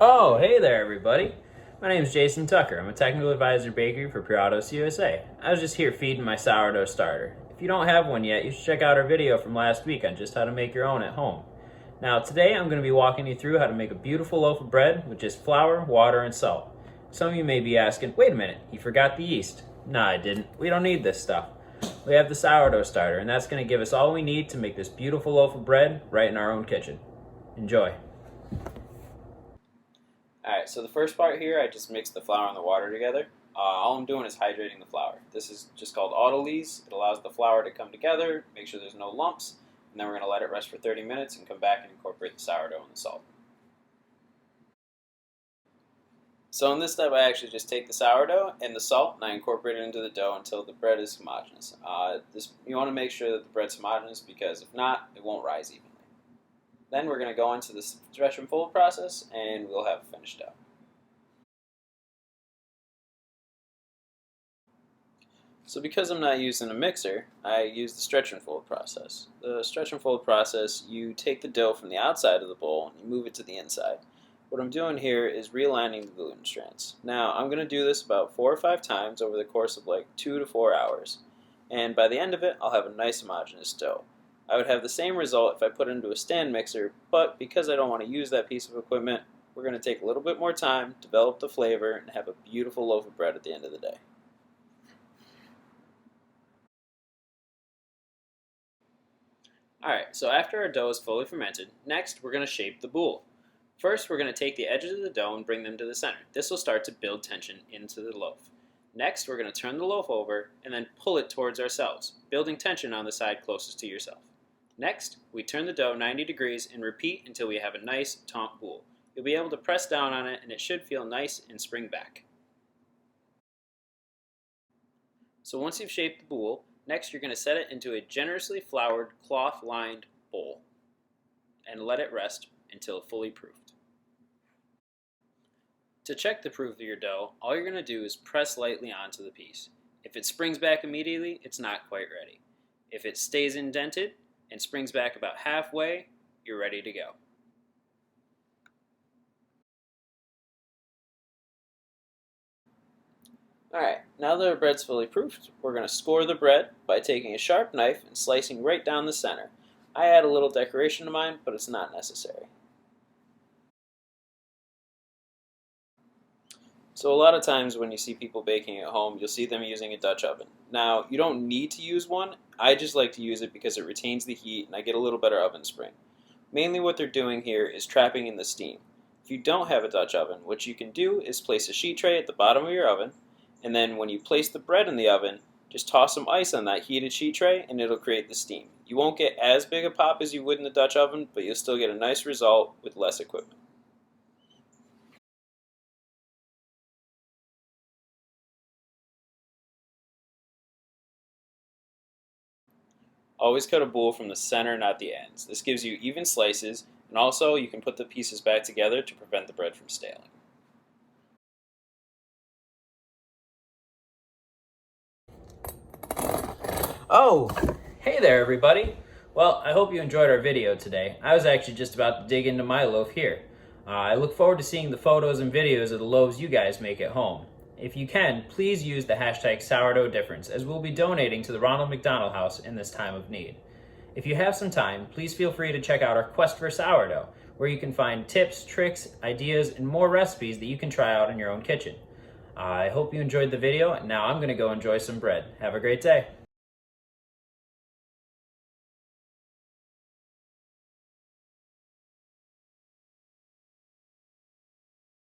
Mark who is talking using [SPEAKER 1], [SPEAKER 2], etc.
[SPEAKER 1] Oh, hey there, everybody. My name is Jason Tucker. I'm a technical advisor bakery for Pure Autos USA. I was just here feeding my sourdough starter. If you don't have one yet, you should check out our video from last week on just how to make your own at home. Now, today I'm going to be walking you through how to make a beautiful loaf of bread with just flour, water, and salt. Some of you may be asking, wait a minute, you forgot the yeast. Nah, I didn't. We don't need this stuff. We have the sourdough starter, and that's going to give us all we need to make this beautiful loaf of bread right in our own kitchen. Enjoy. Alright, so the first part here, I just mixed the flour and the water together. All I'm doing is hydrating the flour. This is just called autolyse. It allows the flour to come together, make sure there's no lumps, and then we're going to let it rest for 30 minutes and come back and incorporate the sourdough and the salt. So in this step, I actually just take the sourdough and the salt and I incorporate it into the dough until the bread is homogeneous. You want to make sure that the bread's homogeneous because if not, it won't rise evenly. Then we're going to go into the stretch and fold process and we'll have a finished dough. So because I'm not using a mixer, I use the stretch and fold process. The stretch and fold process, you take the dough from the outside of the bowl and you move it to the inside. What I'm doing here is realigning the gluten strands. Now I'm going to do this about 4 or 5 times over the course of like 2 to 4 hours. And by the end of it, I'll have a nice homogeneous dough. I would have the same result if I put it into a stand mixer, but because I don't want to use that piece of equipment, we're going to take a little bit more time, develop the flavor, and have a beautiful loaf of bread at the end of the day. Alright, so after our dough is fully fermented, next we're going to shape the boule. First, we're going to take the edges of the dough and bring them to the center. This will start to build tension into the loaf. Next, we're going to turn the loaf over and then pull it towards ourselves, building tension on the side closest to yourself. Next, we turn the dough 90 degrees and repeat until we have a nice taut boule. You'll be able to press down on it and it should feel nice and spring back. So once you've shaped the boule, next you're going to set it into a generously floured cloth-lined bowl and let it rest until fully proofed. To check the proof of your dough, all you're going to do is press lightly onto the piece. If it springs back immediately, it's not quite ready. If it stays indented and springs back about halfway, you're ready to go. Alright, now that our bread's fully proofed, we're going to score the bread by taking a sharp knife and slicing right down the center. I add a little decoration to mine, but it's not necessary. So a lot of times when you see people baking at home, you'll see them using a Dutch oven. Now, you don't need to use one. I just like to use it because it retains the heat and I get a little better oven spring. Mainly what they're doing here is trapping in the steam. If you don't have a Dutch oven, what you can do is place a sheet tray at the bottom of your oven, and then when you place the bread in the oven, just toss some ice on that heated sheet tray and it'll create the steam. You won't get as big a pop as you would in the Dutch oven, but you'll still get a nice result with less equipment. Always cut a boule from the center, not the ends. This gives you even slices, and also you can put the pieces back together to prevent the bread from staling. Oh, hey there everybody. Well, I hope you enjoyed our video today. I was actually just about to dig into my loaf here. I look forward to seeing the photos and videos of the loaves you guys make at home. If you can, please use the hashtag sourdough difference as we'll be donating to the Ronald McDonald House in this time of need. If you have some time, please feel free to check out our Quest for Sourdough, where you can find tips, tricks, ideas, and more recipes that you can try out in your own kitchen. I hope you enjoyed the video, and now I'm going to go enjoy some bread. Have a great day.